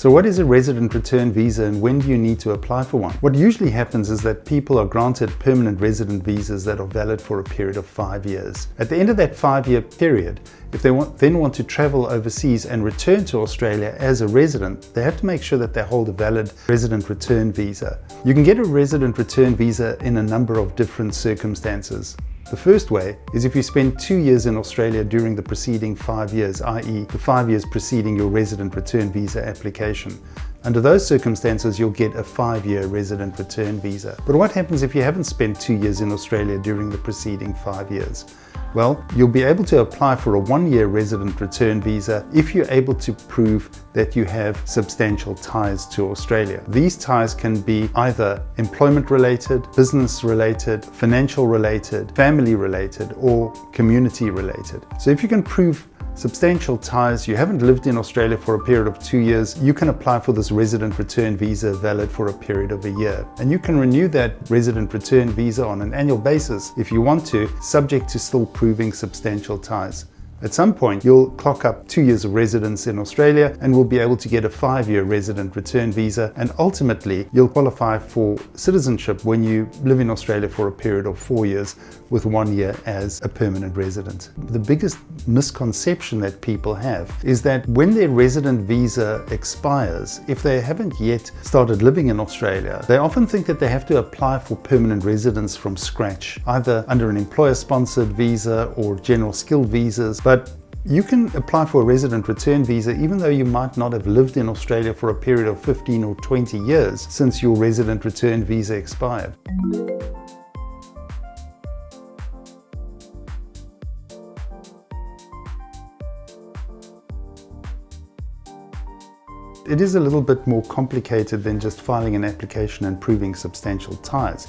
So what is a resident return visa and when do you need to apply for one? What usually happens is that people are granted permanent resident visas that are valid for a period of 5 years. At the end of that 5-year period, if they then want to travel overseas and return to Australia as a resident, they have to make sure that they hold a valid resident return visa. You can get a resident return visa in a number of different circumstances. The first way is if you spend 2 years in Australia during the preceding 5 years, i.e. the 5 years preceding your resident return visa application. Under those circumstances, you'll get a 5-year resident return visa. But what happens if you haven't spent 2 years in Australia during the preceding 5 years? Well, you'll be able to apply for a 1-year resident return visa if you're able to prove that you have substantial ties to Australia. These ties can be either employment related, business related, financial related, family related, or community related. So if you can prove substantial ties, you haven't lived in Australia for a period of 2 years, you can apply for this resident return visa valid for a period of a year. And you can renew that resident return visa on an annual basis if you want to, subject to still proving substantial ties. At some point, you'll clock up 2 years of residence in Australia and will be able to get a 5-year resident return visa, and ultimately you'll qualify for citizenship when you live in Australia for a period of 4 years with 1 year as a permanent resident. The biggest misconception that people have is that when their resident visa expires, if they haven't yet started living in Australia, they often think that they have to apply for permanent residence from scratch, either under an employer-sponsored visa or general skilled visas. But you can apply for a resident return visa even though you might not have lived in Australia for a period of 15 or 20 years since your resident return visa expired. It is a little bit more complicated than just filing an application and proving substantial ties.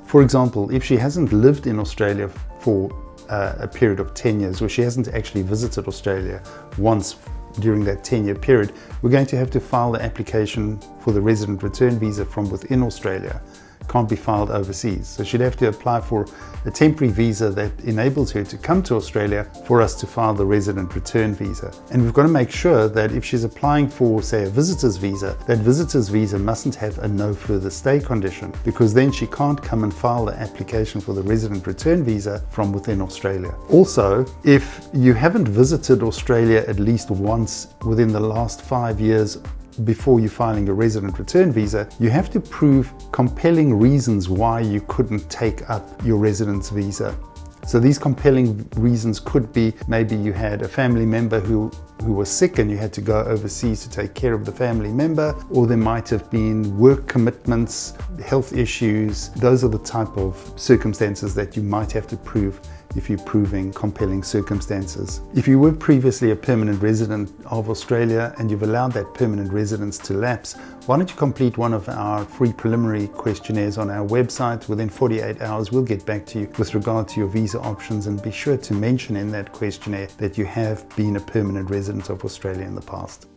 For example, if she hasn't lived in Australia for a period of 10 years, where she hasn't actually visited Australia once during that 10-year period, we're going to have to file the application for the resident return visa from within Australia. Can't be filed overseas. So she'd have to apply for a temporary visa that enables her to come to Australia for us to file the resident return visa. And we've got to make sure that if she's applying for, say, a visitor's visa, that visitor's visa mustn't have a no further stay condition, because then she can't come and file the application for the resident return visa from within Australia. Also, if you haven't visited Australia at least once within the last 5 years before you're filing a resident return visa, you have to prove compelling reasons why you couldn't take up your residence visa. So these compelling reasons could be maybe you had a family member who was sick and you had to go overseas to take care of the family member, or there might have been work commitments, health issues. Those are the type of circumstances that you might have to prove if you're proving compelling circumstances. If you were previously a permanent resident of Australia and you've allowed that permanent residence to lapse, why don't you complete one of our free preliminary questionnaires on our website? Within 48 hours, we'll get back to you with regard to your visa options, and be sure to mention in that questionnaire that you have been a permanent resident of Australia in the past.